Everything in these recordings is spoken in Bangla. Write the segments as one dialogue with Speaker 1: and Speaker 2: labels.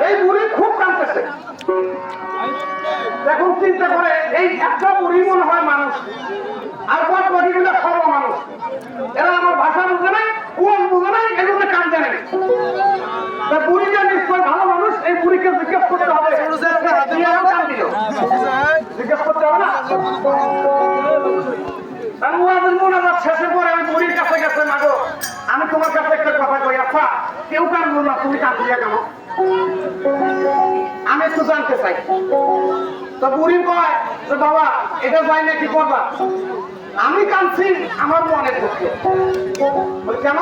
Speaker 1: এই বুড়ি খুব কাঁদতেছে। এখন চিন্তা করে এই একটা বুড়ি মনে হয় মানুষ, আর বাকিগুলো সর্ব মানুষ। এরা আমার ভাষা বুঝে নাই, কোন বুঝে নাই, এগুলো কাঁদতে নেই। বুড়িটা নিশ্চয় ভালো মানুষ, এই বুড়িকে জিজ্ঞেস করতে হবে। জিজ্ঞেস করতে হবে না। শেষে পরে আমি বুড়ির কাছে গেছে, মাগো আমি তোমার কাছে একটা কথা কই, আচ্ছা কেউ কাঁদবো না, তুমি কাঁদলিয়া কেন? আমি একটু জানতে চাই। তো বুড়ি কয় যে বাবা এটা যাই না কি করবা? আমি কাঁদছি আমার মনের পক্ষে। কেন?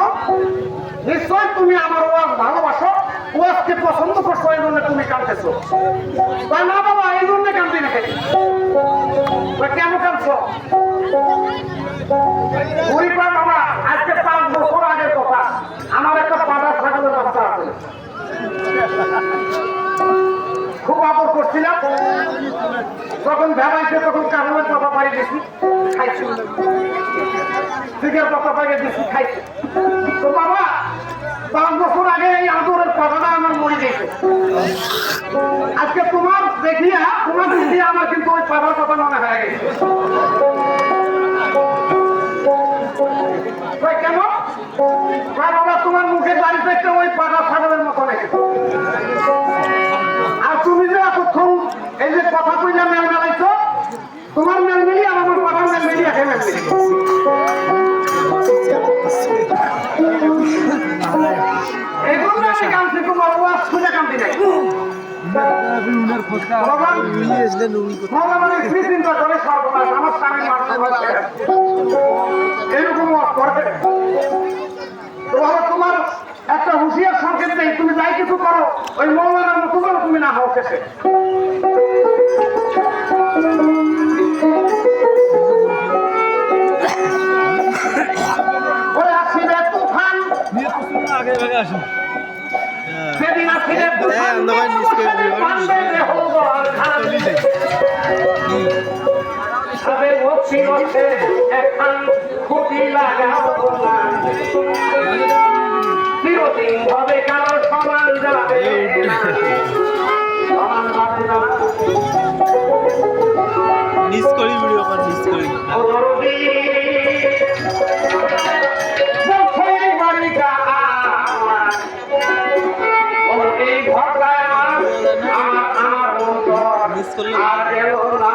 Speaker 1: নিশ্চয় তুমি আমার ওয়াজ ভালোবাসো, ওয়াজকে পছন্দ করছো, এই জন্য তুমি কাঁদতেছো। না বাবা এই জন্য কাঁদছি না। কেন কাঁদছো? বুড়ি কয় বাবা আজকে 5 বছর আগের কথা, আমার একটা পাড়া ছাগলের বাচ্চা আছে, খুব আদর করছিলাম। যখন ভেবাইছে তখন কারণের কথা পাই দিয়েছি, খাইছি, দিকের কথা পাইয়ে দিয়েছি, খাইছি। তো বাবা 5 বছর আগে এই আদরের কথাটা আমার মনে গেছে। আজকে তোমার দেখিয়া তোমার দেখিয়া আমার কিন্তু ওই পাড়ার কথা মনে হয়ে গেছে। কেন? বাবা তোমার মুখের বাড়িতে একটা ওই পাড়া ছাগলের মতো রেখে, আর তুমি যে এতক্ষণ এই যে কথা কইলা মেল মেলাইছো, তোমার মেল মেলি আর আমার পাড়ার মেল মেলি একে মেল মেলি। এই জন্য আমি কাঁদছি, তোমার ওয়াজ খুঁজে কাঁদছি নাই। চিন্তা করে সর্বনাশ আমার স্বামীর মানুষ এরকম ওয়াজ করবে। তোমার একটা হুঁশিয়ার সংকেত নেই, তুমি যাই কিছু করো ওই মৌলানার মতো করে তুমি না হও শেষে। ওই আসিবে তুফান, সেদিন আসিবে তুফান, খুঁটি লাগাবো না, চিরদিন হবে কারোর সমান যাবে না, সমান যাবে না।
Speaker 2: নিস করি ভিডিও কর, নিস করি
Speaker 1: এই ঘরটায় আমার
Speaker 2: নিস করলে
Speaker 1: আর এলো না।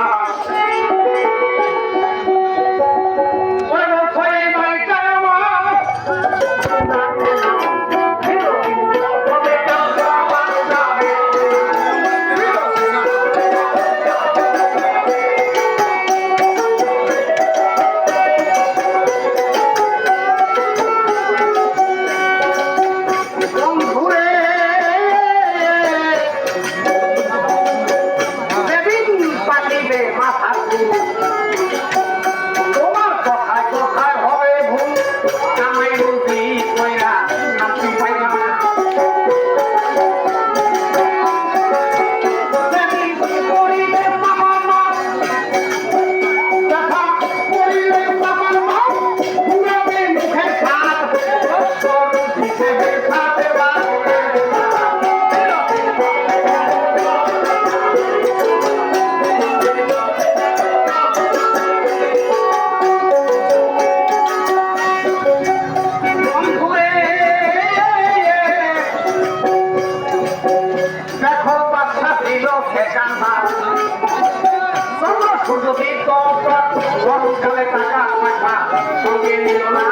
Speaker 1: গরমকালে টাকা পয়সা সঙ্গে নিল না,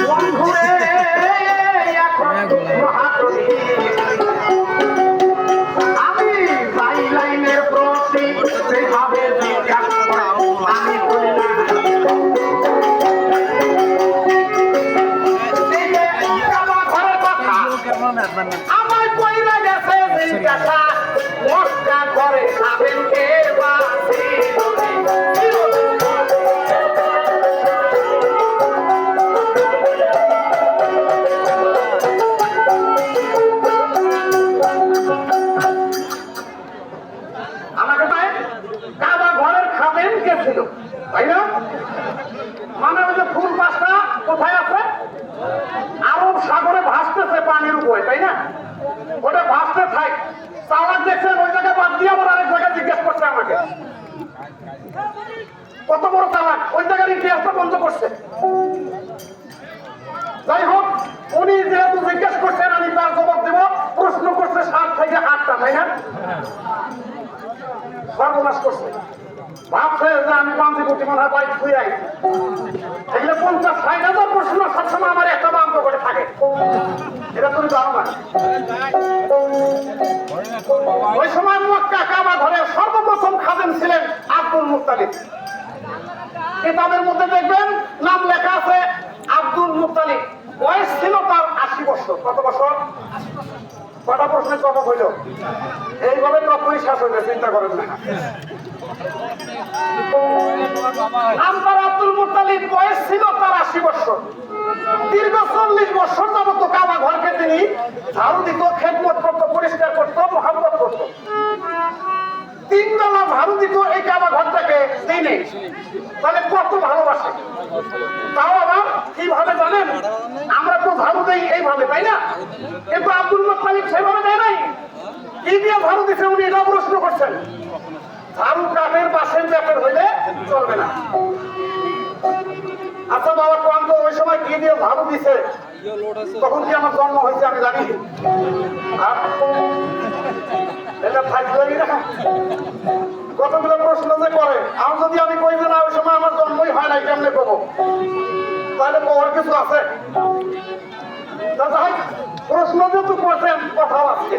Speaker 2: মোবাইল নিয়ে
Speaker 1: পানির উপরে, তাই না? ওটা ভাসতে থাক। চালাক দেখছেন ওই জায়গায় বাদ দিয়ে আবার আরেক জায়গায় জিজ্ঞেস করছে আমাকে। কত বড় চালাক, ওই জায়গার ইতিহাসটা বন্ধ করছে। যাই হোক, উনি যেহেতু জিজ্ঞেস করছেন আমি তার জবাব দেব। প্রশ্ন করছে 7 থেকে 8টা, তাই না? সর্বনাশ করছে। ভাবছে যে আমি পাঞ্জি কোটি মনে হয় বাইক ছুঁয়ে আই, এগুলো 50-60 হাজার প্রশ্ন সবসময় আমার একটা বাম্প করে থাকে। এটা তুমি জানো না। ওই সময় মক্কা কাবা ঘরে সর্বপ্রথম খাদেম ছিলেন আব্দুল মুত্তালিব। কিতাবের মধ্যে দেখবেন নাম লেখা আছে আব্দুল মুত্তালিব। বয়স ছিল তার 80 বছর। কত বছর? কটা প্রশ্নের জবাব হইল? এইভাবে 90 শেষ হইবে, চিন্তা করেন না। নাম তার আব্দুল মুত্তালিব, বয়স ছিল তার 80 বছর। দীর্ঘ 40 বছর যাবত কাবা ঘরকে তিনি ঝাড়ু দিত, খেদমত করত, পরিষ্কার করত, মহব্বত করত। 3 বেলা ঝাড়ু দিত এই কাবা ঘরটাকে দিনে। তাহলে কত ভালোবাসে। তাও আবার কিভাবে জানেন? আমরা তো ঝাড়ু দেই এইভাবে, তাই না? কিন্তু আব্দুল মুত্তালিব সেভাবে দেয় নাই। কি দিয়ে ঝাড়ু দিছে উনি এটা প্রশ্ন করছেন। ঝাড়ু কাঠের বাঁশের ব্যাপার হইলে চলবে না। আচ্ছা বাবা, কোন তো ওই সময় কি দিয়ে ঝাড়ু দিছে? তখন কি আমার জন্ম হয়েছে আমি জানি? এটা থাকবে না। কতগুলো প্রশ্ন যে করে, আমি যদি আমি কই যে না ওই সময় আমার জন্মই হয় নাই, কেমনে কব? তাহলে কবার কিছু আছে? প্রশ্ন যেহেতু করছেন, কথাও আছে।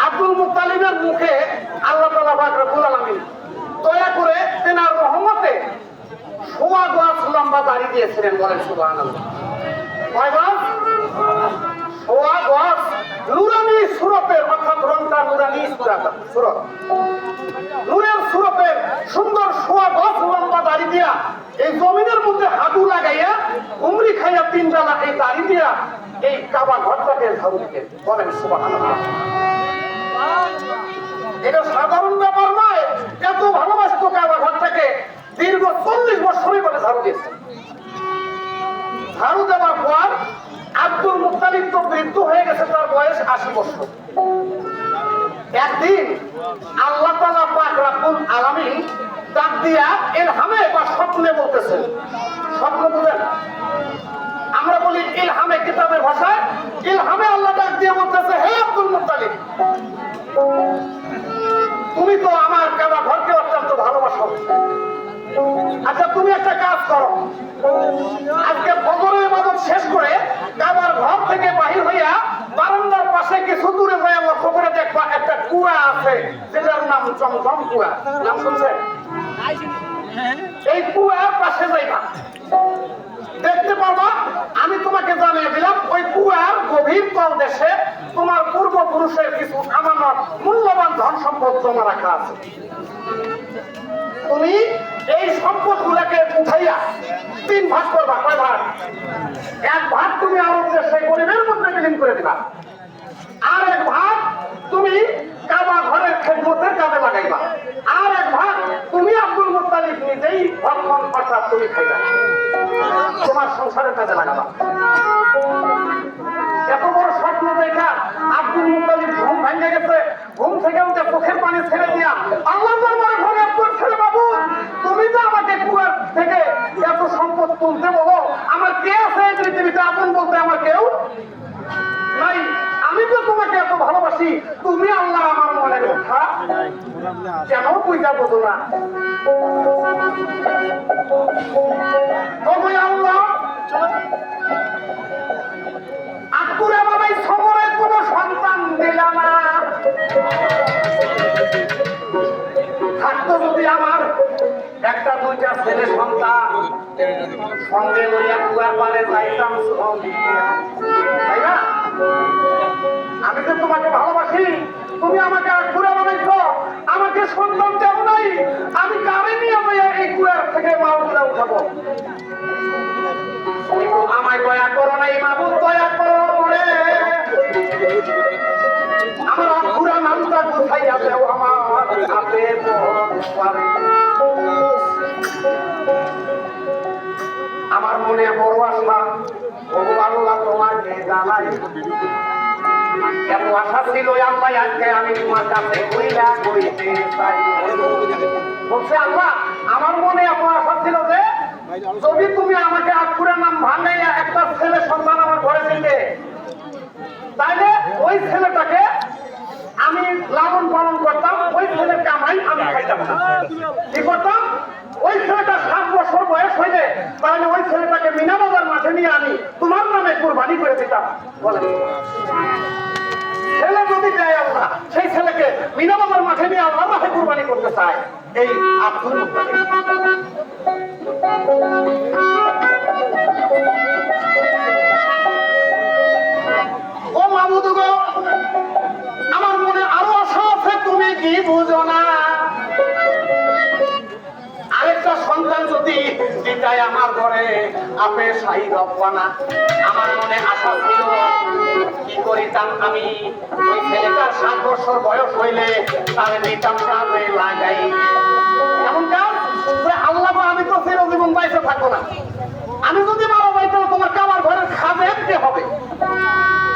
Speaker 1: আব্দুল মুত্তালিবের মুখে আল্লাহ তাআলা পাক রব্বুল আলামিন দয়া করে তেনার রহমতে 1.25 গজ লম্বা দাড়ি দিয়েছিলেন। বলেন সুবহানাল্লাহ। কয় গজ? 1.25 গজ। নুরানি সুরতের, অর্থাৎ রংটা নুরানি সুরত, নূরের সুরতের সুন্দর 1.25 গজ লম্বা দাড়ি দিয়া এই জমিনের মধ্যে হাঁটু লাগাইয়া উমরি খাইয়া 3 বেলা এই দাড়ি দিয়া এই কাবা ঘরটাকে ঝাড়ু দিতেন। বলেন সুবহানাল্লাহ। এটা সাধারণ ব্যাপার নয়। এত ভালোবাসত কাবা ঘরটাকে, দীর্ঘ 40 বছরই বলে ঝাড়ু দিয়েছে। ঝাড়ু দেওয়ার পর আব্দুল মুত্তালিব তো বৃদ্ধ হয়ে গেছে, তার বয়স 80 বছর। একদিন আল্লাহ তাআলা পাক রব্বুল আলামিন ডাক দিয়া ইলহামে বা স্বপ্নে বলতেছেন। স্বপ্ন বুঝেন? আমরা বলি ইলহামে কিতাবের ভাষায়। ইলহামে আল্লাহ ডাক দিয়ে বলতেছে, হে আব্দুল মুত্তালিব, তুমি তো আমার কাবা ঘরকে অত্যন্ত ভালোবাসো। আচ্ছা তুমি একটা কাজ করো, আজকে ফজরের ইবাদত শেষ করে কাবার ঘর থেকে বাহির হইয়া বারান্দার পাশে কিছু দূরে হয়ে লক্ষ্য করে দেখবা একটা কুয়া আছে, যেটার নাম জমজম কুয়া। নাম শুনছেন? এই কুয়ার পাশে যাইবা, দেখতে পাবা। আমি তোমাকে জানিয়ে দিলাম ওই কুয়ার গভীর তলদেশে তোমার পূর্বপুরুষের কিছু আমানত মূল্যবান ধন সম্পদ জমা রাখা আছে। তুমি এই সম্পদ গুলাকে উঠাইয়া 3 ভাগ করবা। কয় ভাগ? 1 ভাগ তুমি আরব দেশে গরিবের মধ্যে বিলীন করে দিবা, আর 1 ভাগ তুমি কাবা ঘরের খেদমতের কাজে লাগাইবা, আর 1 ভাগ তুমি আব্দুল মুত্তালিব নিজেই ভক্ষণ, অর্থাৎ তুমি খাইবা, তোমার সংসারের কাজে লাগাবা। এত বড় স্বপ্ন দেখা আব্দুল মুত্তালিব ঘুম ভেঙে গেছে। ঘুম থেকে উঠে চোখের পানি ছেড়ে দিয়া আল্লাহর দরবারে ঘরে আব্দুল ছেলে, বাবু তুমি তো আমাকে কুয়ার থেকে এত সম্পদ তুলতে বলো, আমার কে আছে এই পৃথিবীতে আপন বলতে? আমার কেউ নাই। আমি তো তোমাকে এত ভালোবাসি, তুমি আল্লাহ আমার মনের কথা কেন বুঝা বোঝো না? তবে আল্লাহ আকুরে বাবাই সমরে কোন সন্তান দিল না। থাকতো যদি আমার 1-2টা ছেলে সন্তান, সঙ্গে লইয়া কুয়ার পারে যাইতাম, তাই না? আমি তো তোমাকে ভালোবাসি, তুমি আমাকে আকুরে বানাইছ, আমাকে সন্তান দেও নাই, আমি কারে নিয়ে এই কুয়ার থেকে মাউলা উঠাবো? আমায় দয়া করো নাই মাবুদ, দয়া করো রে, আমার পুরা নামটা কোথায় আছে? আমার হাতে আমার মনে বড় আশা, আল্লাহ তোমাকে জানাই এত আশা ছিল আল্লাহ আজকে আমি তোমার কাছে কইলা কইতে চাই বলছে আল্লাহ আমার মনে এত আশা ছিল যে যদি তুমি আমাকে আকুরের নাম ভাঙাইয়া একটা ছেলে সন্তান আমার ঘরে দিতে তাইলে ওই ছেলেটাকে আমি লালন পালন করতাম ওই ছেলের কামাই আমি খাইতাম না কি করতাম ওই ছেলেটা 7 বছর বয়স হইলে তাহলে ওই ছেলেটাকে মিনা বাজার মাঠে নিয়ে আমি তোমার নামে কুরবানি করে দিতাম বলে ছেলে যদি দেয় আল্লাহ সেই ছেলেকে মিনা বাজার মাঠে নিয়ে আল্লাহ মাঠে কুরবানি করতে চায় এই আব্দুল মুত্তালিব ও মাহমুদ গো আমার মনে আরো আশা আছে তুমি কি বুঝো না আরেকটা সন্তান যদি দিতাই আমার ঘরে আপে শাহী রব্বানা আমার মনে আশা ছিল কি করিতাম আমি ওই ছেলেটার 7 বছর বয়স হইলে তার দিতাম কাজে লাগাই এমন কাজ যে আল্লাহ আমি তো চিরজীবন বাইসে থাকবো না আমি যদি মারা যাইতাম তোমাকে আমার ঘরের খাজে কে হবে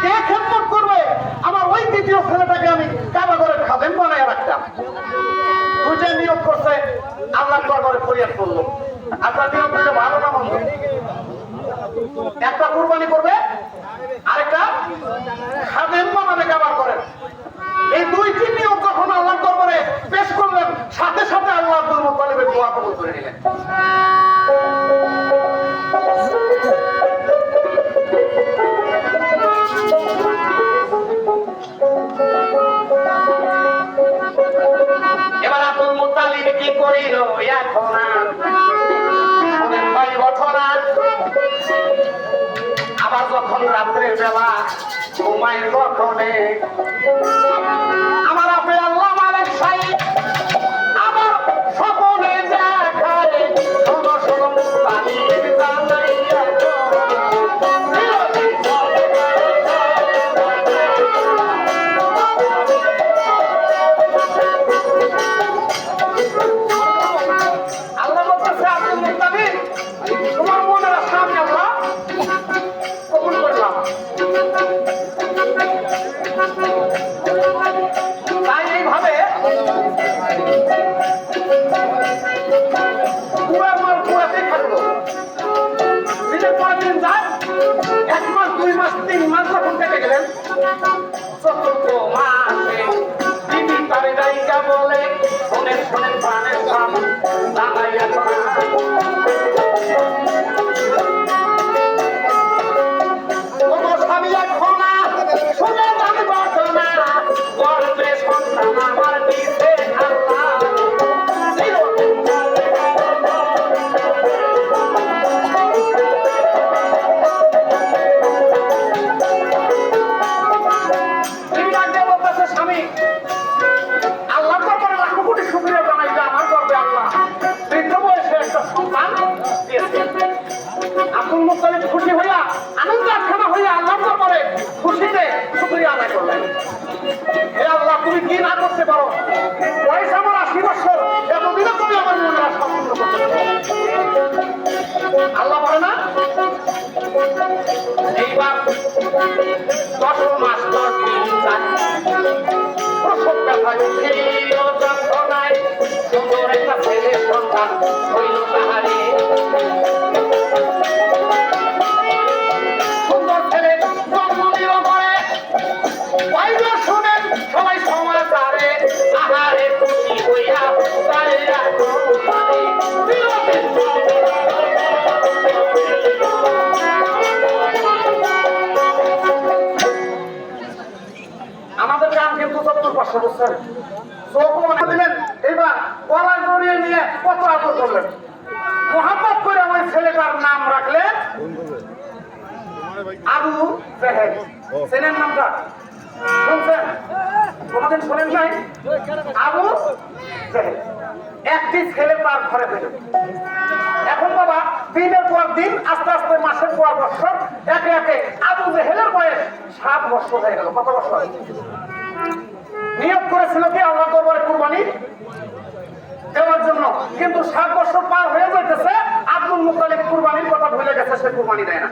Speaker 1: কে খেদমত করবে আমার ওই দ্বিতীয় ছেলেটাকে আমি কাবা ঘরের খাদেম বানায় রাখতাম দুইটা নিয়োগ করছে আল্লাহ দরবারে ফরিয়াদ করলো আপনার নিয়োগ করলে ভালো না মন্দ একটা কুরবানি করবে আরেকটা খাদেম বানাবে কাবা ঘরের এই দুইটি নিয়োগ যখন আল্লাহ দরবারে পেশ করলেন সাথে সাথে আল্লাহ আব্দুল মুত্তালিবের দোয়া কবুল করে নিলেন এবার আব্দুল মুত্তালিব কি করিল এখন শোনেন ভাই ঘটনা আবার যখন রাত্রের বেলা ঘুমায় তখনে আমার আপে আল্লাহ মালিক সাহেব আমার স্বপ্নে দেখায় শোনো শোনো মুত্তালিব জানাইয়া আল্লাহ বলতেছে আব্দুল মুত্তালিব তোমার মনের আশা আমি আল্লাহ কবুল করলাম তাই এইভাবে পুরা মার পুরাতে থাকলো দিনের পর দিন যায় 1 মাস 2 মাস 3 মাস যখন কেটে গেলেন চতুর্থ মাসে দিদি তারে গায়িকা বলে শোনেন শোনেন প্রাণের প্রাণ জানাইয়া শুনে আমি ঘটনা গর্বে সন্তান আমার দিতে আল্লাহ স্বামী আল্লাহ দরবারে লাখো কোটি শুকরিয়া জানাই যে আমার গর্বে আল্লাহ বৃদ্ধ বয়সে একটা সন্তান দিয়েছে আব্দুল মুত্তালিব খুশি হইয়া আনন্দ আখ্যানা হইয়া আল্লাহ দরবারে খুশিতে শুকরিয়া আদায় করলেন হে আল্লাহ তুমি কি না করতে পারো বয়স আমার 80 বছর এতদিনে তুমি আমার মনে আশা পূর্ণ করতে পারো আল্লাহ বলে না এইবার 10 মাস 10 দিন যায় প্রসব ব্যথা উঠিল যন্ত্রণায় সুন্দর একটা ছেলে সন্তান হইল তাহারে সুন্দর ছেলে জন্ম দিল করে বাইরে শুনেন সবাই সমাচারে আহারে খুশি হইয়া তারে আমাদের গ্রাম কিন্তু 70-500 বছর চোখ মনে দিলেন এবার গলা জড়িয়ে নিয়ে কত আদর করলেন মোহাম্মদ করে ওই ছেলেটার নাম রাখলেন আবু জেহেল ছেলের নামটা শুনছেন কোনদিন শোনেন নাই আবু জেহেল একটি ছেলে তার ঘরে পেল এখন বাবা দিনের পর দিন আস্তে আস্তে মাসের পর বছর একে একে আবু জেহেলের বয়স 7 বছর হয়ে গেল কত বছর নিয়োগ করেছিল কি আল্লাহ দরবারে কুরবানি দেওয়ার জন্য কিন্তু 7 বছর পার হয়ে যাইতেছে আব্দুল মুত্তালিব কুরবানির কথা ভুলে গেছে সে কুরবানি দেয় না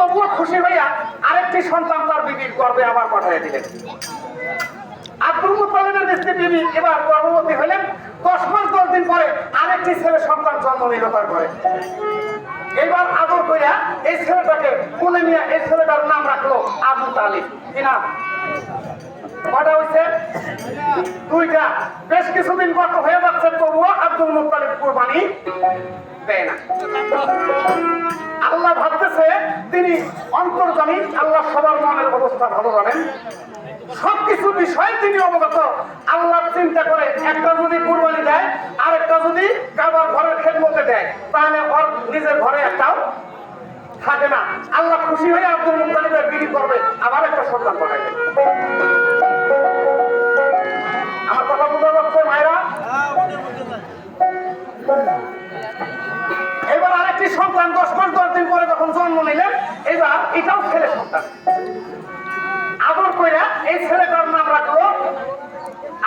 Speaker 1: তবুও খুশি হইয়া আরেকটি সন্তান তার বিবির গর্ভে আবার পাঠিয়ে দিলেন। আব্দুল মুত্তালিবের স্ত্রী বিবি এবার গর্ভবতী হলেন। 10 মাস 10 দিন পরে আরেকটি ছেলে সন্তান জন্ম নিল তার ঘরে। এবার আদর কইরা এই ছেলেটাকে কোলে নিয়ে এই ছেলেটার নাম রাখলো আবু তালিব। কি নাম? কটা হয়েছে? 2টা। বেশ কিছুদিন গত হয়ে যাচ্ছে, তবুও আব্দুল মুত্তালিব কুরবানি দেয় না। আল্লাহ ভাবতেছে তিনি অন্তর্যামী, আল্লাহ সবার মনের অবস্থা ভালো জানেন, সবকিছু বিষয়ে তিনি অবগত। আল্লাহ চিন্তা করে একটা যদি কুরবানি দেয় আর একটা যদি কাবার ঘরের খেদমতে দেয়, তাহলে ওর নিজের ঘরে একটাও থাকে না। আল্লাহ খুশি হয়ে আব্দুল মুত্তালিবের বিবি করবে আবার একটা সন্তান পাঠাইবে। আমার কথা বুঝতে পারছে মায়েরা? এবার আরেকটি সন্তান 10 মাস 10 দিন পরে যখন জন্ম নিলেন, এবার এটাও ছেলে সন্তান। আদর কইরা এই ছেলেটার নাম রাখলো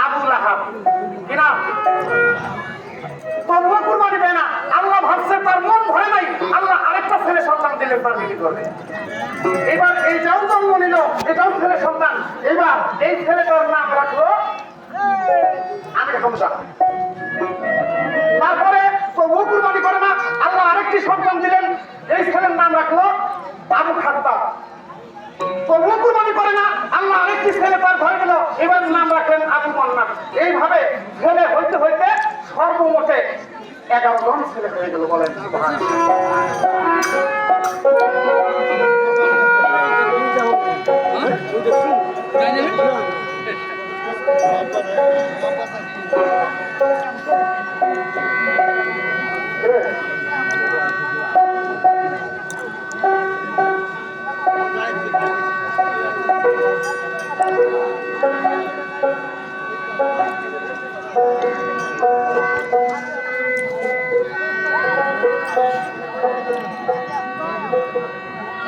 Speaker 1: আবু লাহাব। কি নাম? তবুও কুরবানি দেয় না। আল্লাহ ভাবছে তার মন ভরে নাই, আল্লাহ আরেকটা ছেলে সন্তান দিলেন তার বিবি করবে। এবার এইটাও জন্ম নিল, এটাও ছেলে সন্তান। এবার এই ছেলেটার নাম রাখলো আমির হামজা। তারপরে তবুও কুরবানি করে না, আল্লাহ আরেকটি সন্তান দিলেন, এই ছেলের নাম রাখলো আবু খাত্তাব। তবুও কুরবানি করে না, আল্লাহ আরেকটি ছেলে তার ঘরে দিল, এবার নাম রাখলেন আবু মান্নান। এইভাবে ছেলে হইতে হইতে সর্বমোটে 11 জন ছেলে হয়ে গেল। বলেন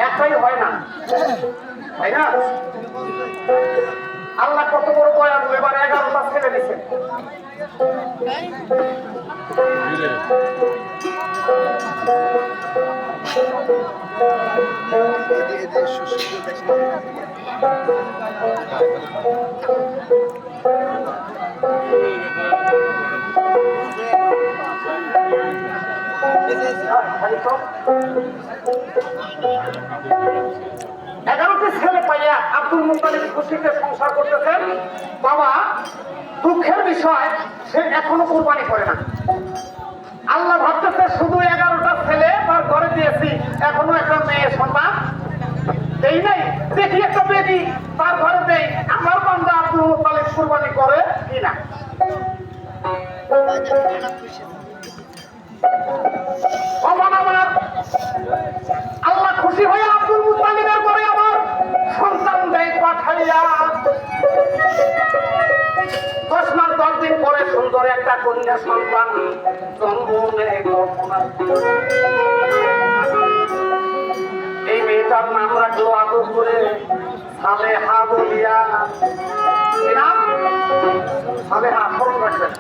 Speaker 1: একটাই হয় না, তাই না? আল্লাহ কত বড় দয়ালু, এবার 11টা ছেলে দিচ্ছেন। এগারোটি ছেলে পাইয়া আব্দুল মুত্তালিব খুশিতে সংসার করতেছেন। বাবা দুঃখের বিষয়, সে এখনো কুরবানি করে না। আল্লাহ ভাবতেছে শুধু 11টা ছেলে তার ঘরে দিয়েছি, এখনো একটা মেয়ে সন্তান দেই নাই, দেখি একটা বেদি তার ঘরে দেই, আমার বান্দা আব্দুল মুত্তালিব কুরবানি করে কিনা। আল্লাহ খুশি হয়ে আব্দুল মুত্তালিবের ঘরে আবার সন্তান দেয় পাঠাইয়া। 10 মাস 10 দিন পরে সুন্দর একটা কন্যা সন্তান জন্ম নেয়। এই মেয়েটার নাম রাখলো আদর করে সালেহা বলিয়া। কি নাম? সালেহা। স্মরণ রাখবেন।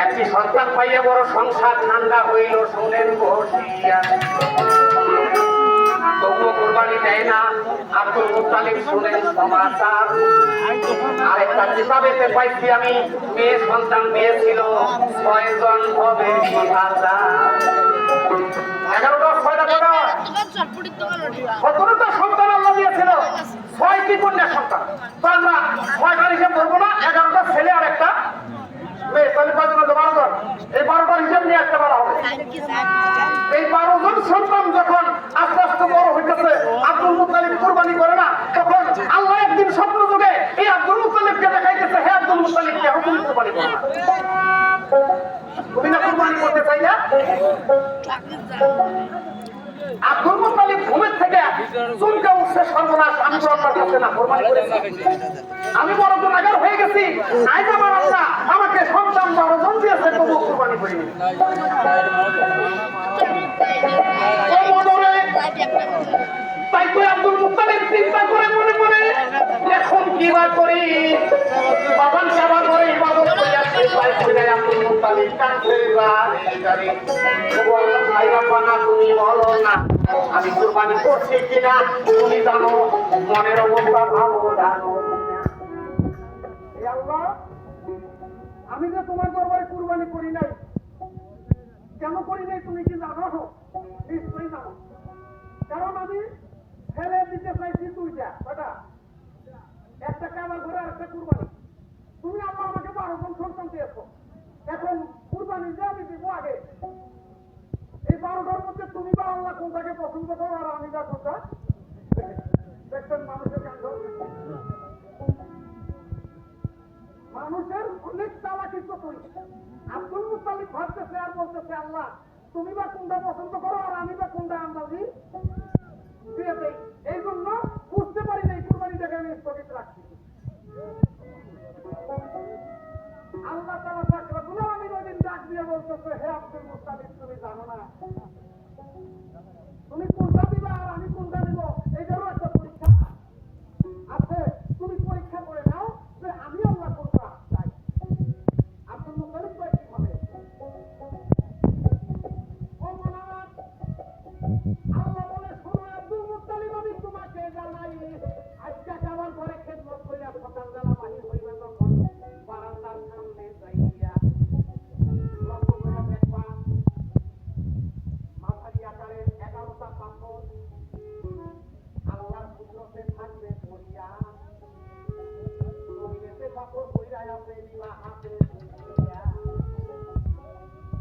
Speaker 1: একটি সন্তান পাইয়া বড় সংসার ঠান্ডা হইল, শোনেন বসিয়া। তবুও কুরবানি দেয় না আব্দুল মুত্তালিব, শুনেন সমাচার। আরেকটা কিতাবেতে পাইছি আমি, মেয়ে সন্তান দিয়েছিল 6 জন, হবে 11টা 6টা কটা 17টা সন্তান আল্লাহ দিয়েছিল, 6টি কন্যা সন্তান। তো আমরা 6টার হিসেব ধরবো না, 11টা ছেলে আর একটা মেয়ে, তাহলে 12 জন। এই 12টার হিসেব নিয়ে একটা বলা হবে। এই 12 জন সন্তান যখন আস্তে আস্তে বড় হইতেছে, আব্দুল মুত্তালিব কুরবানি করে না, তখন আল্লাহ একদিন স্বপ্ন যুগে এই আব্দুল মুত্তালিবকে দেখাইতেছে, হে আব্দুল মুত্তালিব, কেন তুমি কুরবানি করো না? তুমি না কুরবানি করতে চাই না? আব্দুল মুত্তালিব ঘুমের থেকে চমকে উঠছে, সর্বনাশ, আমি তো আপনার কাছে না কুরবানি করেছি, আমি বড় গুনাহগার হয়ে গেছি। আজ আমার আল্লাহ আমাকে সন্তান 12 জন দিয়েছে, তবু কুরবানি করিনি। তাই তো আব্দুল মুত্তালিব চিন্তা করে মনে মনে, এখন কি বা করি, বাবার যাবার পরে ইবাদত করে আসছে, আব্দুল মুত্তালিব বাড়ি কাছের বাড়ি গাড়ি ভাইরা পানা তুমি বলো না আমি কুরবানি করছি কিনা তুমি জানো মনের অবস্থা ভালো জানো এই আল্লাহ আমি যে তোমার দরবারে কুরবানি করি নাই কেন করি নাই তুমি কি জানো নিশ্চয়ই জানো কারণ আমি ছেড়ে দিতে চাইছি দুইটা কটা একটা কাবা ঘরে আর একটা কুরবানি তুমি আল্লাহ আমাকে 12 জন সন্তান দিয়েছো এখন কুরবানি যে আমি দিব আগে এই 12টার মধ্যে তুমি বা আল্লাহ কোনটাকে পছন্দ করো আর আমি বা কোনটা দেখছেন মানুষের কাণ্ড মানুষের অনেক চালাকি তো তুই আব্দুল মুত্তালিব ভাবতেছে আর বলতেছে আল্লাহ তুমি বা কোনটা পছন্দ করো আর আমি বা কোনটা আন্দাজি দিয়ে দেই এই জন্য বুঝতে পারি না এই কুরবানিটাকে আমি স্থগিত রাখছি আল্লাহ তাআলা পাক রব্বুল আলামিন ওই দিন ডাক দিয়ে বলতেছে হে আব্দুল মুত্তালিব তুমি জানো না তুমি কোনটা দিবা আর আমি কোনটা নিব এইটারও একটা পরীক্ষা আছে তুমি পরীক্ষা করে নাও যে আমি আল্লাহ কোনটা চাই আব্দুল মুত্তালিব কয় কিভাবে ও মাওলানা আল্লাহ বলে শোনো আব্দুল মুত্তালিব আমি তোমাকে জানাই আজকে আমার ঘরে খেদমত কইরা সকালবেলা বাহির হইবে তখন বারান্দার সামনে যাইয়া লক্ষ্য করে দেখবা মাঝারি আকারের 11টা পাথর আল্লাহর কুদরতে থাকবে পড়িয়া জমিনেতে পাথর পড়িয়া আছে নিবা হাতে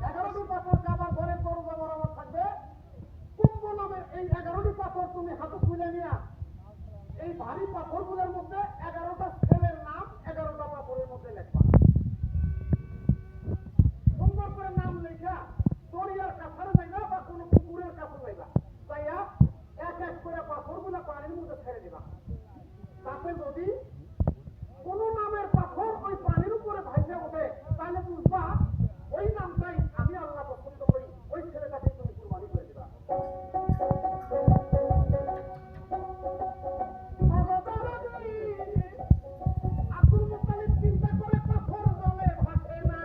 Speaker 1: 11টি পাথর কাবার ঘরে দরজা বরাবর থাকবে কুম্ভ নামের এই 11টি পাথর তুমি হাতে তুলে নিয়া এই ভারী পাথরগুলোর মধ্যে 11টা ছেলের নাম 11টা পাথরের মধ্যে লেখবা সুন্দর করে নাম লেখা দরিয়ার কাছারে যাইবা বা কোনো পুকুরের কাছে যাইবা তাইয়া এক এক করে পাথরগুলো পানির মধ্যে ছেড়ে দিবা তাতে যদি কোনো নামের পাথর ওই পানির উপরে ভাইসে ওঠে তাহলে বুঝবা ওই নামটাই আমি আল্লাহ পছন্দ করি ওই ছেলেটাকে তুমি কুরবানি করে দিবা আব্দুল মুত্তালিব চিন্তা করে পাথর জলে ভাসে না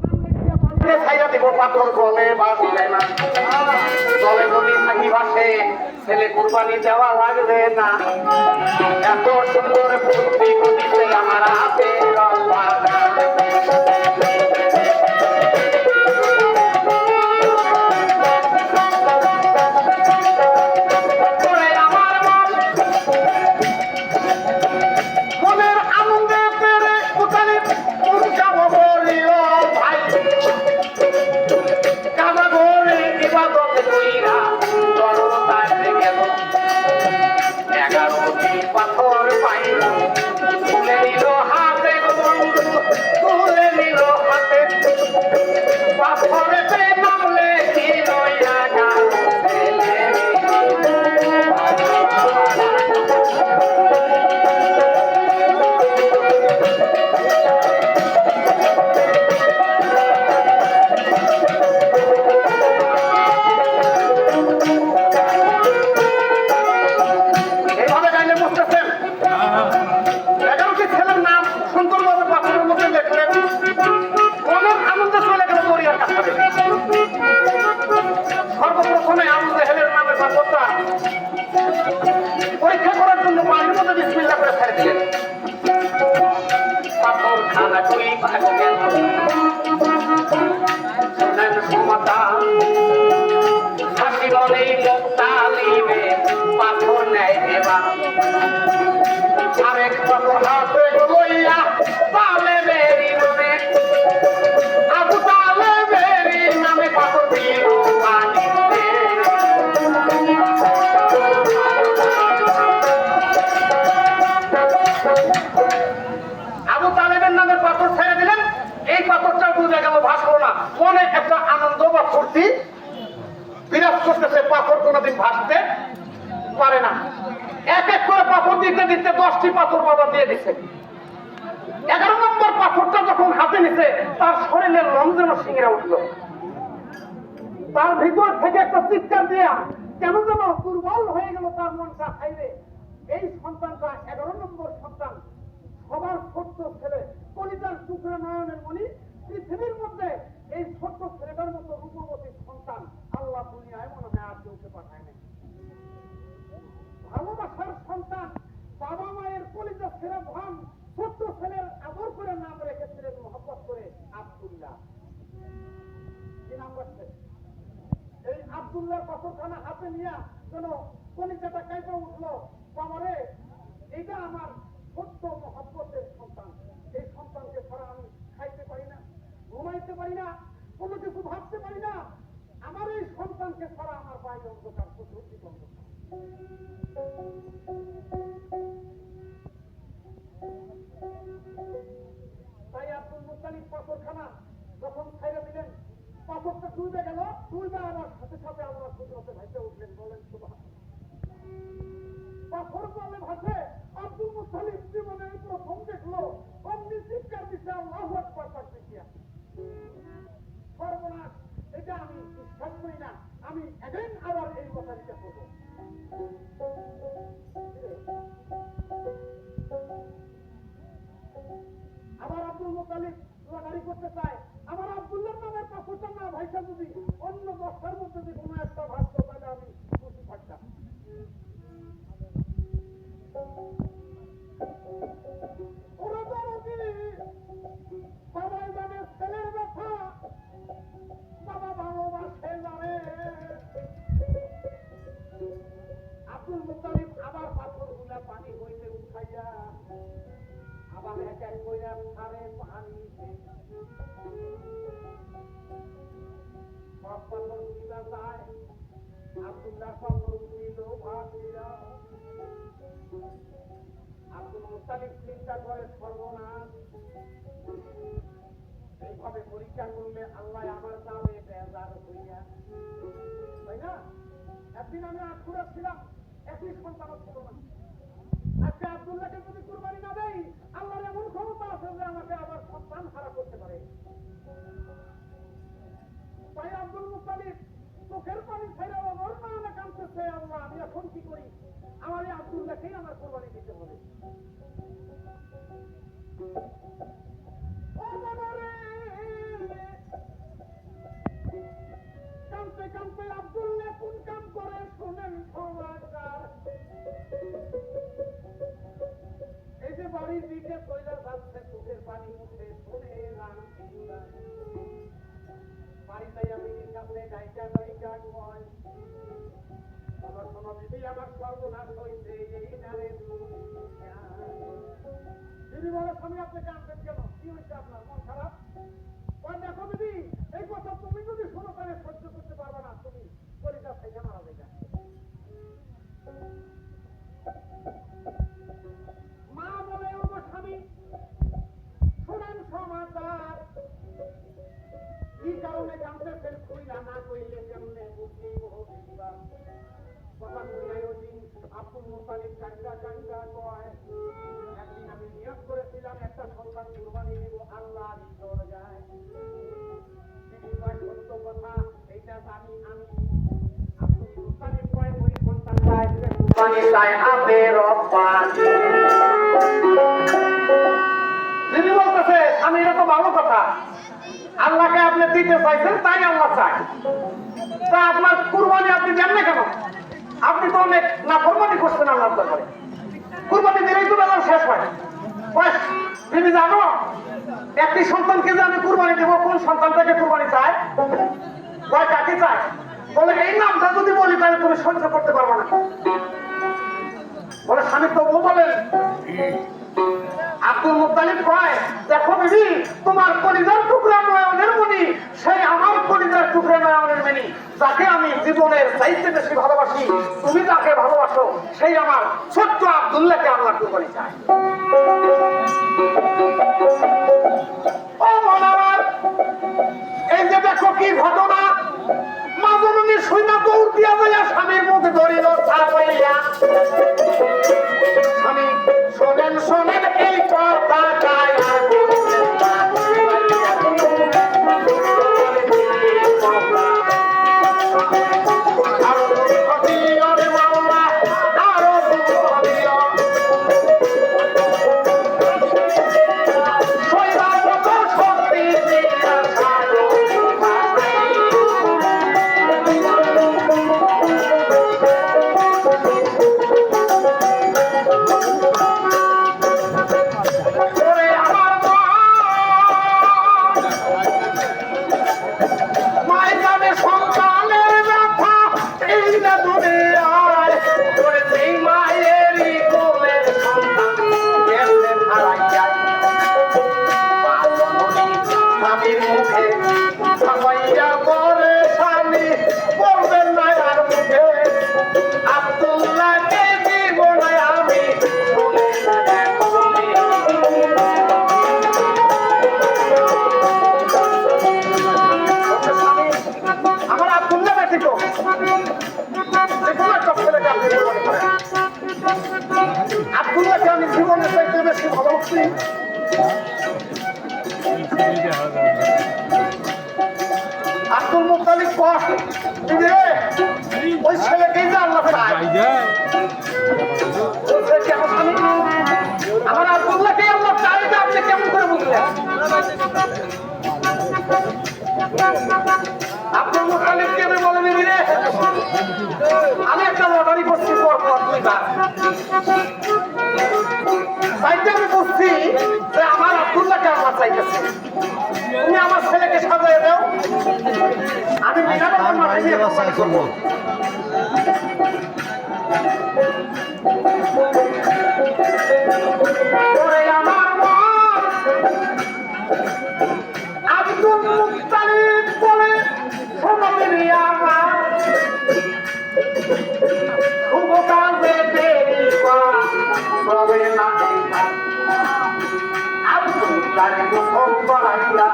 Speaker 1: নাম লিখিয়া পানিতে ছাইয়া দিব পাথর জলে ভাসে না জলে যদি নাকি ভাসে ছেলে কুরবানি দেওয়া লাগবে না এত সুন্দর ফুর্তি করিছে আমার হাতে মনের আনন্দে পেরে মুতালিব উৎসব করিল ভাই কাবা ঘরে ইবাদত কইরা জড়তায় গেল 11টি পাথর পাইল তুলে নিল হাতে বন্ধু তুলে নিল হাতে পাথরেতে নামলে ছিল 11 ছেলে এভাবে গাইলে বুঝতেছেন 11টি ছেলের নাম সুন্দরভাবে পাথরের মধ্যে দেখলেন অনেক আনন্দে চলে গেল দরিয়ার কাছে সর্বপ্রথমে আবু জেহেলের নামের পাথরটা পরীক্ষা করার জন্য পানির মধ্যে বিসমিল্লাহ করে ছেড়ে দিলেন পাথর খানা করি ভাগে গেল শুনেন সমাধান হাসি বলে লোক তালিবে পাথর নেয় দেবা আরেক পাথর হাতে লইয়া তালে বেরি নামে আবু তালে বেরি নামে পাথর দিল পানিতে আবু তালেবের নামের পাথর ছেড়ে দিলেন এই পাথরটা বুঝে গেল ভাসলো না মনে একটা আনন্দ বা ফুর্তি বিরাজ করতেছে পাথর কোনোদিন ভাসতে পারে না এক এক করে পাথর দিতে দিতে 10টি পাথর বাবা দিয়ে দিছে 11 নম্বর পাথরটা যখন হাতে নিছে তার শরীরের লোম যেন শিঙড়ে উঠল তার ভিতর থেকে একটা চিৎকার দিয়া কেন যেন দুর্বল হয়ে গেল তার মনটা খাইবে এই সন্তানটা 11 নম্বর সন্তান সবার ছোট্ট ছেলে কলিজার টুকরা নয়নের করছে। এই আব্দুল্লাহর পাথরখানা হাতে নিয়ে যেন কলিজাটা কাইপে উঠলো, বাবারে এইটা আমার ছোট্ট মহব্বতের সন্তান, এই সন্তানকে ছাড়া আমি খাইতে পারি না, ঘুমাইতে পারি না, কোনো কিছু ভাবতে পারি না। আমার এই সন্তানকে ছাড়া আমার বাইরে অন্ধকার, চতুর্দিক অন্ধকার। তাই আব্দুল মুত্তালিব পাথরখানা যখন ছাইড়া দিলেন, পাথরটা ডুবে গেল, ডুবে আমার সাথে সাথে আমরা কুদরতে ভাইতে উঠলেন, বলেন সুবহানাল্লাহ। পাথর বলে ভাসে আব্দুল মুত্তালিব জীবনের প্রথম দেখলো, অমনি চিৎকার দিচ্ছে আল্লাহু আকবার পাঠিয়ে দিয়া। সর্বনাশ, এটা আমি বিশ্বাস করি না, আমি এগেন আবার এই কথাটা করবো। আবার আব্দুল মুত্তালিব লড়াই করতে চায়, আমার আব্দুল্লাহর নামের পাথরটা না ভাইসা যদি অন্য 10টার মধ্যে যে কোনো একটা ভাবতো, তাহলে আমি খুশি থাকতাম। ওরা বাবাই জানে ছেলের ব্যথা, বাবা ভালোবাসে জানে। আব্দুল মুত্তালিব আবার পাথরগুলা পানি হইতে উঠাইয়া আবার এক এক কইরা ছাড়ে পানিতে। সব পাথর উঠিলা যায়, আব্দুল্লাহ পাথর উঠিল ভাসিয়া। আব্দুল মুত্তালিব চিন্তা করে, সর্বনাশ, এইভাবে পরীক্ষা করলে আল্লাহ আমার নামে বেজার হইয়া, তাই না? একদিন আমি আটকুড়া ছিলাম, একই সন্তান ছিল না। আজকে আব্দুল্লাহকে যদি কুরবানি না দেই, আল্লাহর এমন ক্ষমতা আছে যে আমাকে আবার সন্তান হারা করতে পারে। তাই আব্দুল মুত্তালিব চোখের পানি ছেড়ে ওর নামে কাঁদতেছে, আল্লাহ আমি এখন কি করি, আমার এই আব্দুল্লাহকেই আমার কুরবানি দিতে হবে। কাঁদতে কাঁদতে আব্দুল্লাহ কোন কাম করে শোনেন সমাচার। এই যে বাড়ির দিকে কইলা যাচ্ছে, চোখের পানি উঠে শুনে গান বাড়িতে আমি কাছে গাইকা গাইকা কয়, আমার কোনো দিদি আমার সর্বনাশ হইছে এই নারে। দিদি বলে, স্বামী আপনি কাঁদবেন কেন, কি হয়েছে আপনার, মন খারাপ? দেখো দিদি, এই কথা তুমি যদি শোনো তাহলে সহ্য করতে পারবে না, তুমি পরিবার থেকে মারা যাবে। মা বলে, ও স্বামী শোনেন সমাচার, কি কারণে কাঁদতেছেন, কইলা না কইলে কেমনে বুঝলি বহুবার। কথা কইলাই ওই দিন আব্দুল মুত্তালিব কান্দা কান্দা কয়, একদিন আমি নিয়ত করেছিলাম একটা সন্তান কুরবানি দিব আল্লাহর দরজায়। দিদি কয়, সত্য কথা, এইটা জানি আমি। আব্দুল মুত্তালিব কয়, ওই সন্তানটা একটা কুরবানি চায় আপের পানি। দিদি বলতেছে, আমি এটা তো ভালো কথা, আল্লাহকে আপনি দিতে চাইছেন তাই আল্লাহ চায়, তা আপনার কুরবানি আপনি দেন না কেন? আপনি তো অনেক নাফরমানি করছেন আল্লাহর দরবারে, কুরবানি দিলেই তো বেলা শেষ হয়। তুমি জানো একটি সন্তানকে যে আমি কুরবানি দেবো, কোন সন্তানটাকে কুরবানি চায়, কয় কাকে চায়? বলে এই নামটা যদি বলি তাহলে তুমি সহ্য করতে পারবে না। বলে স্বামী তবুও বলেন। আব্দুল মুত্তালিব কয়, দেখো বিবি, তোমার কলিজার টুকরা নয়নের মণি, সেই আমার কলিজার টুকরা নয়নের মণি, যাকে আমি জীবনের চাইতে বেশি ভালোবাসি, তুমি যাকে ভালোবাসো, সেই আমার ছোট্ট আব্দুল্লাহকে আল্লাহ কুরবানি চায়। ও মন আমার, এই যে দেখো কি ঘটনা, মা জননী সৈন্য দৌড় দিয়া যাইয়া স্বামীর মুখে ধরিল ছাপাইয়া। স্বামী শোনেন শোনেন এই কথা আরো স্বামীর মুখে খাওয়াইয়া পরে স্বামী বলবেন না আর মুখে আব্দুল্লাহকে দিব না আমি শুনে আমার আব্দুল্লাহ ব্যতীত যেকোনো একটা ছেলেকে আপনি মনে করেন আব্দুল্লাহকে আমি জীবনে চাইতে বেশি ভালোবাসি। আব্দুল মুত্তালিব কয় ওই ছেলেকেই যে আল্লাহ চায় আমার আব্দুল্লাহকে আল্লাহ চায় যে আপনি কেমন করে বুঝলেন? আব্দুল মুত্তালিবকে আমি বলে দিবি রে আমি একটা লটারি করছি পরপর 2 বার তাইতে আমি বুঝছি যে আমার আব্দুল্লাহকে আল্লাহ চাইতেছে। তুমি আমার ছেলেকে সাজাই দাও আমি বিনা টাকার মাথায় নিয়ে কোরবানি করবো। ওরে আমার মন আব্দুল মুত্তালিব বলে শোনাবি আমার শুভ কাজে দেরি করা সবে না আব্দুল্লাহর গোসল করাইয়া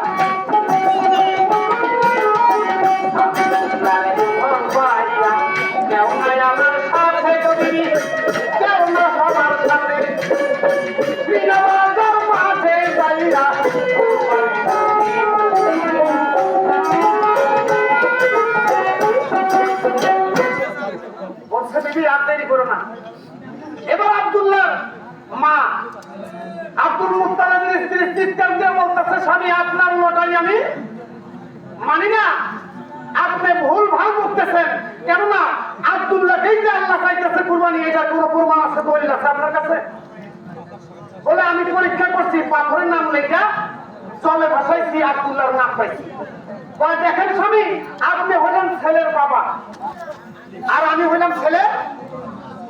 Speaker 1: আব্দুল্লাহর গোসল করাইয়া কেউ নাই আমার সাথে করি কেউ না সবার সাথে বিনা বাজার মাঠে যাইয়া বলছে বিবি আর দেরি করো না। এবার আব্দুল্লাহ মা আব্দুল মুত্তালিবের স্ত্রী চিৎকার দিয়ে বলতেছে স্বামী আপনার লটারি আমি মানি না, আপনি ভুল ভাল করতেছেন। কেননা আব্দুল্লাহকেই যে আল্লাহ চাইতেছে কুরবানি এটা কোনো প্রমাণ আছে দলিল আছে আপনার কাছে? বলে আমি পরীক্ষা করছি পাথরের নাম লেখা চলে ভাসাইছি আব্দুল্লাহর নাম পাইছি। বলে দেখেন স্বামী আপনি হলেন ছেলের বাবা আর আমি হইলাম ছেলে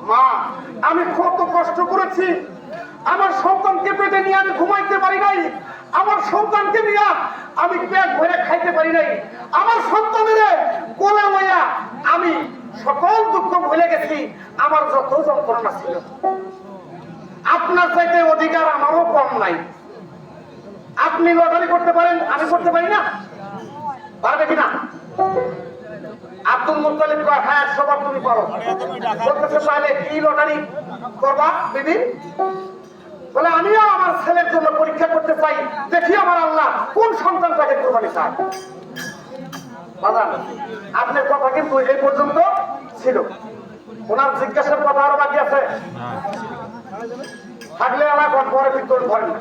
Speaker 1: মা। আমি কত কষ্ট করেছি আমার সন্তানকে পেটে নিয়ে আমি ঘুমাইতে পারি নাই, আমার সন্তানকে নিয়ে আমি পেট ভরে খাইতে পারি নাই, আমার সন্তানের কোলে লইয়া আমি সকল দুঃখ ভুলে গেছি, আমার যত যন্ত্রণা ছিল। আপনার চাইতে অধিকার আমারও কম নাই। আপনি লটারি করতে পারেন আমি করতে পারি না, পারবে কিনা? আব্দুল মুত্তালিব কয় হ্যাঁ 100 বার তুমি পারো। বলতেছে তাহলে কি লটারি করবা বিবি? বলে আমিও আমার ছেলের জন্য পরীক্ষা করতে চাই, দেখি আমার আল্লাহ কোন সন্তানটাকে কুরবানি চায়। বাবা আপনার কথা কিন্তু এই পর্যন্ত ছিল, ওনার জিজ্ঞাসার কথা আরো বাকি আছে থাকলে আমার ঘরে ভিতর ধরেন না।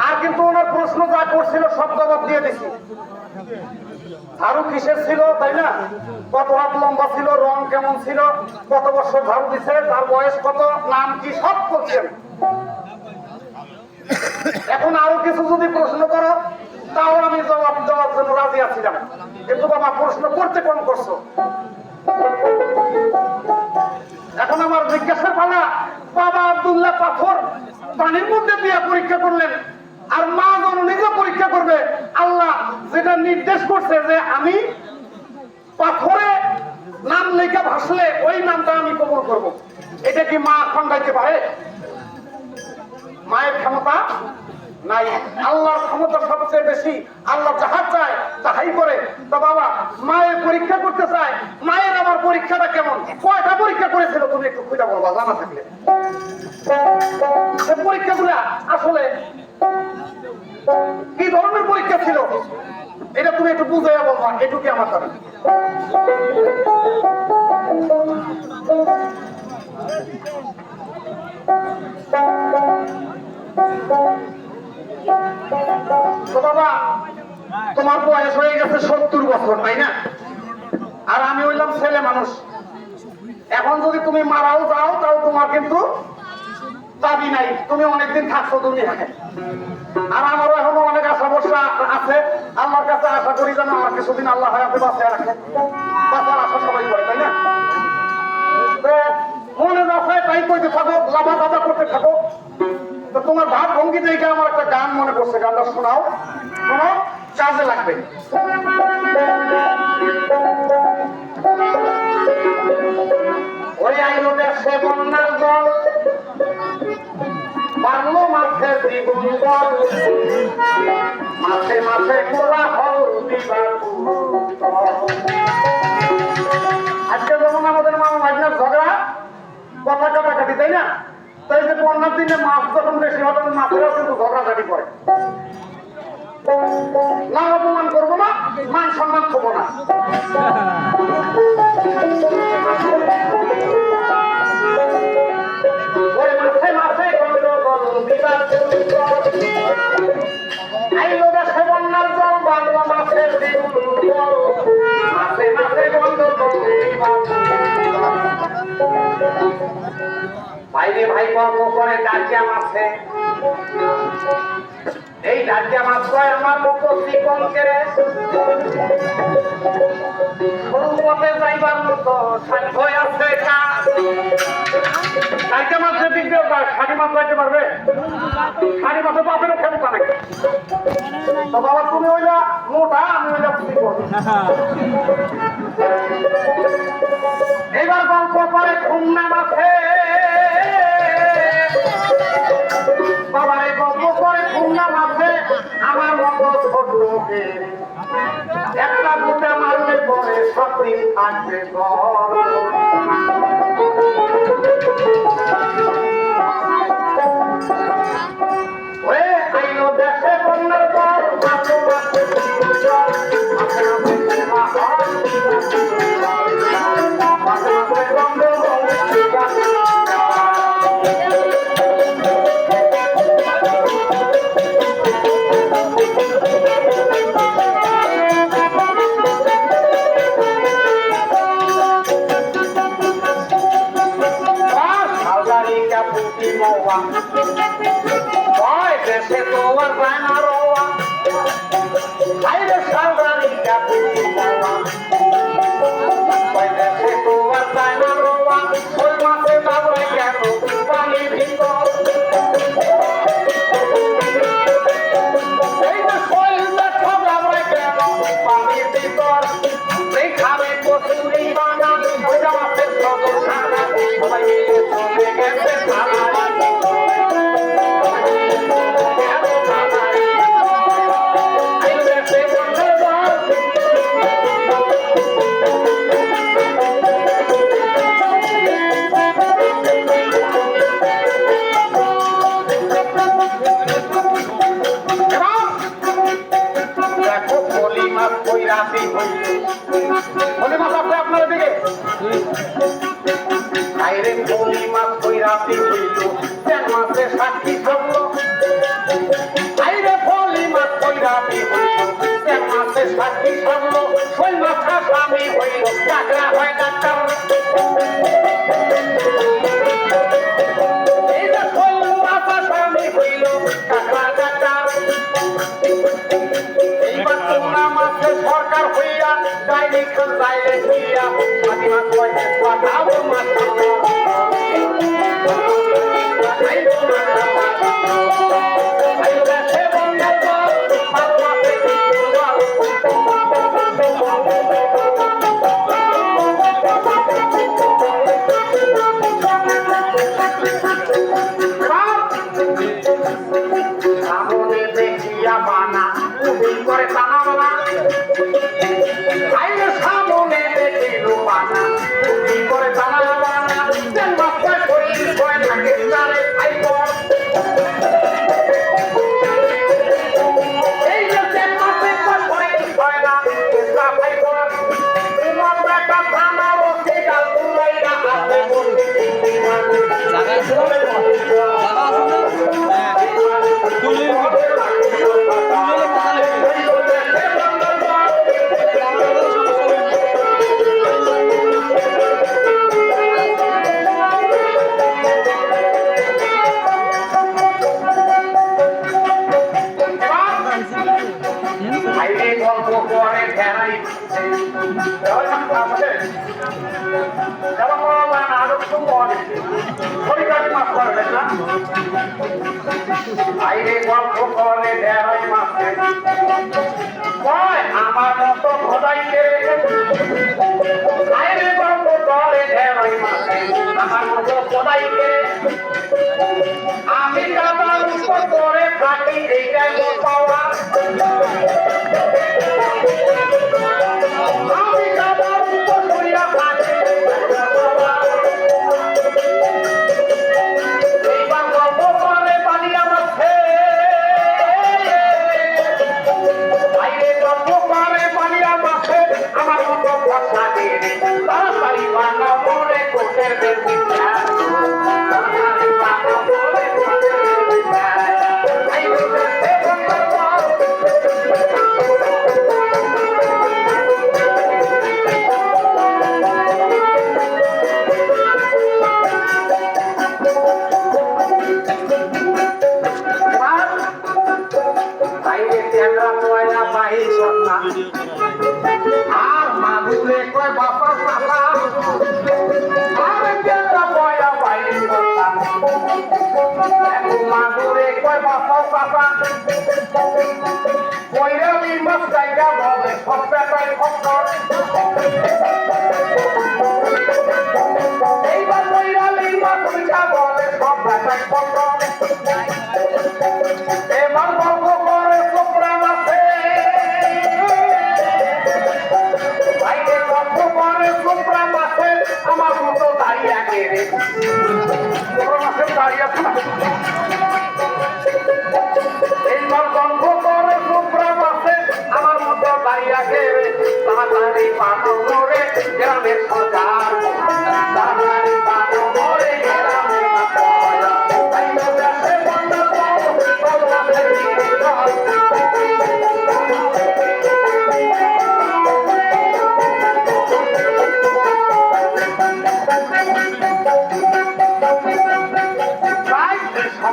Speaker 1: আর কিন্তু ওনার প্রশ্ন যা করছিল সব জবাব দিয়ে দিছি। ঝাড়ু কিসের ছিল তাই না, কত হাত লম্বা ছিল, রং কেমন ছিল, কত বছর ঝাড়ু দিছে, তার বয়স কত, নাম কি, সব বলছেন। এখন আরো কিছু যদি প্রশ্ন করো তাও আমি জবাব দেওয়ার জন্য রাজি আছিলাম, কিন্তু বাবা প্রশ্ন করতে কম করছো। এখন আমার জিজ্ঞাসার পালা, বাবা আব্দুল্লাহ পাথর পানির মধ্যে দিয়ে পরীক্ষা করলেন আর মা জননীকে পরীক্ষা করবে। আল্লাহ যেটা নির্দেশ করছে যে আমি পাথরে নাম লেখা ভাসলে ওই নামটা আমি কবুল করব, এটা কি মা খন্ডাইতে পারে? মায়ের ক্ষমতা নাই, আল্লাহর ক্ষমতা সবচেয়ে বেশি। আল্লাহ যাহা চায় তাহাই করে। তো বাবা মায়ের পরীক্ষা করতে চায়, মায়ের আমার পরীক্ষাটা কেমন, কয়টা পরীক্ষা করেছিল তুমি একটু খুঁজে বলবা জানা থাকলে। পরীক্ষাগুলা আসলে কি ধরনের পরীক্ষা ছিল এটা তুমি একটু বুঝাইয়া বলবা, এটুকি আমার কারণ। তো বাবা তোমার বয়স হয়ে গেছে 70 বছর তাই না, আর আমি হইলাম ছেলে মানুষ। এখন যদি তুমি মারাও যাও তাও তোমার কিন্তু দাবি নাই, তুমি অনেকদিন থাকছো দুনিয়ায়। আর আমারও এখনো অনেক আশা ভরসা আছে। আল্লাহর কাছে আশা করি যেন আমার কিছুদিন আল্লাহ হায়াতে বাঁচিয়ে রাখে। বাঁচার আশা সবাই করে, তাই না? তো মনে যাচ্ছে তাই কইতে থাকো, লাভা দাবা করতে থাকো। তো তোমার ভাব ভঙ্গি দেখে আমার একটা গান মনে পড়ছে, গানটা শোনাও, শোনাও, কাজে লাগবে। ওই আইলো দেশে বন্যার জল, বাংলো মাছের দ্বিগুণ জল, মাছে মাছে কোলা হল দিবার। আজকে যখন আমাদের মামা ভাইনার ঝগড়া, কথা কাটাকাটি, তাই না? তাই যে বন্যার দিনে মাছ যখন বেশি হবে, মাছেরাও কিন্তু ঝগড়াঝাটি করে। না অপমান করবো না, মান সম্মান থবো না। মাছে মাছে গন্ডগোল বিবাদ, আইলো দেশে বন্যার জল, বাংলো মাছের দ্বিগুণ জল, মাছে মাছে গন্ডগোল বিবাদ। বাইরে ভাই কর্ম করে ডাকিয়া মাছে, এই ডাকিয়া মাছ কয় আমার মতো চিকন কেড়ে, সরু পথে যাইবার মতো সাধ্য আছে কাজ। ডাকিয়া মাছের দিক দিয়ে সাড়ি মাছ যাইতে পারবে? সাড়ি মাছের বাপেরও ক্ষমতা নাকি? তো বাবা তুমি হইলা মোটা, আমি হইলা চিকন। এবার গল্প করে খুলনা মাছে, বাবারে গল্প করে খুলনা মাছে, আমার মতো ছোট লোকে একটা গোটা মারলে পরে সবদিন থাকবে ঘর। ওরে আইলো দেশে বন্যার জল, মাছে মাছে জল, মাছে মাছে মাছে মাছে গন্ডগোল বিবাদ। Why does it go around our own? I just found out he got me. Why does it go around our own? Soy más de la huella, no vale visto. Hey, the soil that comes out right there, no vale visto. They come in for the Rivana, we don't have to go to Sana. Oh, I need to get the Sana. আপনার দিকে আইরে পলি মাছ কইরাতি হইল, মাসে সাক্ষী করল। আইরে পলি মাছ কইরাতি হইল, মাসে সাক্ষী করল। শৈল মাথা স্বামী হইল, চাকরা হয় ডাক্তার। এই যে শৈল মাথা স্বামী হইল, চাকরা ডাক্তার। এইবার তোমরা মাসে সরকার হইয়া ডাইরেকশন চাইলে হইয়া মাটি মাছ পয়সা পাঠাবো মাছ। সামনে দেখিয়া বানা করে টানা বানা, আইলে সামনে দেখিল বানা করে টানা বানা। গল্প করে ধ্যানাই বাইরে গল্প করে ধ্যানাই মাসে আমার মতো খোদাইকে বাইরে গল্প করে ধ্যানাই মাসে আমার মতো খোদাইকে আমি কাবার উপর করে থাকি এইটাই পাওয়া আমি কাবার উপর করিয়া থাকি এইবার গল্প করে পালিয়া মাসে বাইরে গল্প করে পালিয়া মাসে আমার মতো কথা দিয়ে তাড়াতাড়ি বানা মনে কোটের বেশি আর মাদুরে কয় বাপা বাবা আর কেলা বয়া বাইরে করতাম মাদুরে কয় বাপা বাবা কইরালি মাছ জায়গা বলে সবটাই খবর এইবার কইরালি মাছ জায়গা বলে সবটাই খবর এবার গল্প করে সোপরা মাছে বাইরে গল্প করে সোপরা মাছে আমার মতো দাঁড়িয়ে গেলে সোপরা মাছের দাঁড়িয়ে এইবার গল্প করে সোপরা মাছে আমার মতো দাঁড়িয়ে গেলে তাড়াতাড়ি পানো করে গ্রামের সজার তাড়াতাড়ি পানো করে গ্রামের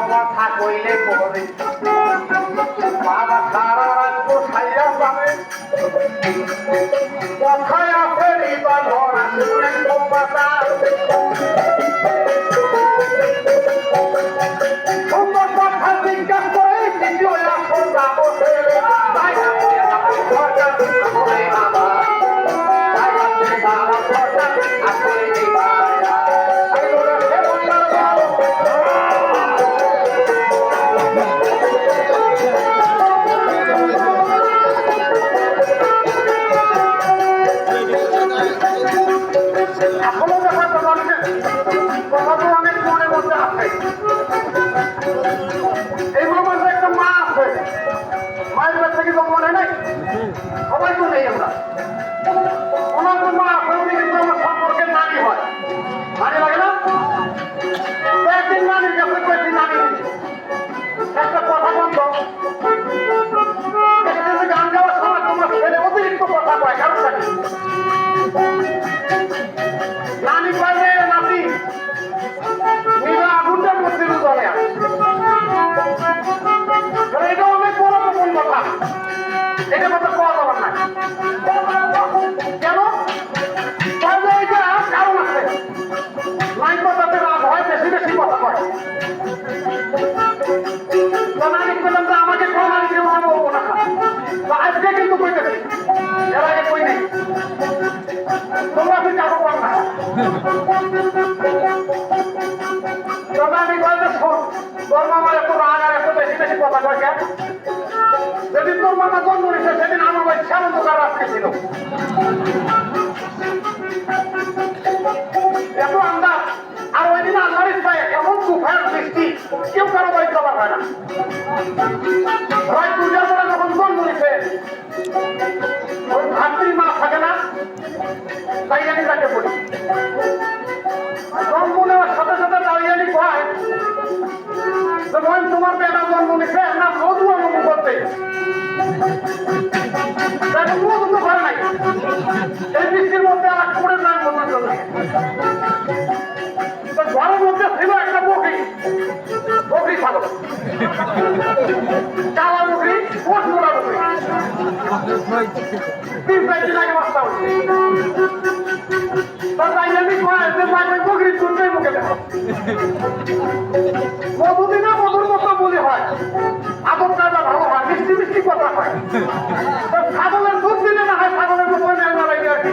Speaker 1: কথা কইলে পরে বাবা সারা রাত খাইয়া পাবে কথায় আছে রিবা ধরা শুনে কথা সুন্দর কথা জিজ্ঞাস করে দ্বিতীয় আসল যাবো সবাই তো নেই আমরা ওনার তো মা উনি কিন্তু আমার সম্পর্কের নানি হয় নানি লাগে না একদিন নানির কাছে কয়েকদিন নানি একটা কথা বন্ধ গান গাওয়ার সময় তোমার ছেলে অতিরিক্ত কথা কয় কারণটা কি নানি পাইলে নাতি নিজের আগুনটার মধ্যে চলে আসে এটা অনেক বড় গোপন কথা এটা কথা পাওয়া যাবার না কেন এটা কারণ আছে নাই কথাতে রাগ হয় বেশি বেশি কথা কয় নানি বললাম যে আমাকে কোনো নানি কেউ আমি বলবো না আজকে কিন্তু কইতেছি এর আগে কই নেই তোমরা আপনি কারো পার না তবে আমি বলতে শোন তোর মামার এত রাগ আর এত বেশি বেশি কথা কয় কেন যেদিন তোর মামা জন্ম নিচ্ছে সেদিন আমার ভাই শ্যামন্তকার রাত্রি ছিল এত আন্দাজ আর ওই দিন আল্লাহর ইচ্ছায় এমন তুফান বৃষ্টি কেউ কারো বাড়ি যাবার হয় না রায় পূজার পরে যখন জন্ম নিচ্ছে ওই ভাতৃ মা থাকে না তাই আমি তাকে বলি জন্ম নেওয়ার সাথে সাথে দাঁড়িয়ে কয় তোমার বেটা জন্ম নিচ্ছে না মধু অনুভব করতে এই বৃষ্টির মধ্যে আর করে যায় মধুর জন্য ঘরের মধ্যে ছিল একটা বকরি বকরি ছাগল কালা বকরি পোষ মোড়া বকরি তিন চার দিন আগে বাচ্চা হচ্ছে তার তাই আমি কয় যে বাইরে বকরি শুনতেই মুখে দেখো মধুদিনা মধুর মতো বলি হয় আদর কাজা ভালো হয় মিষ্টি মিষ্টি কথা হয় ছাগলের দুধ দিলে না হয় ছাগলের মতো নেওয়া লাগে আর কি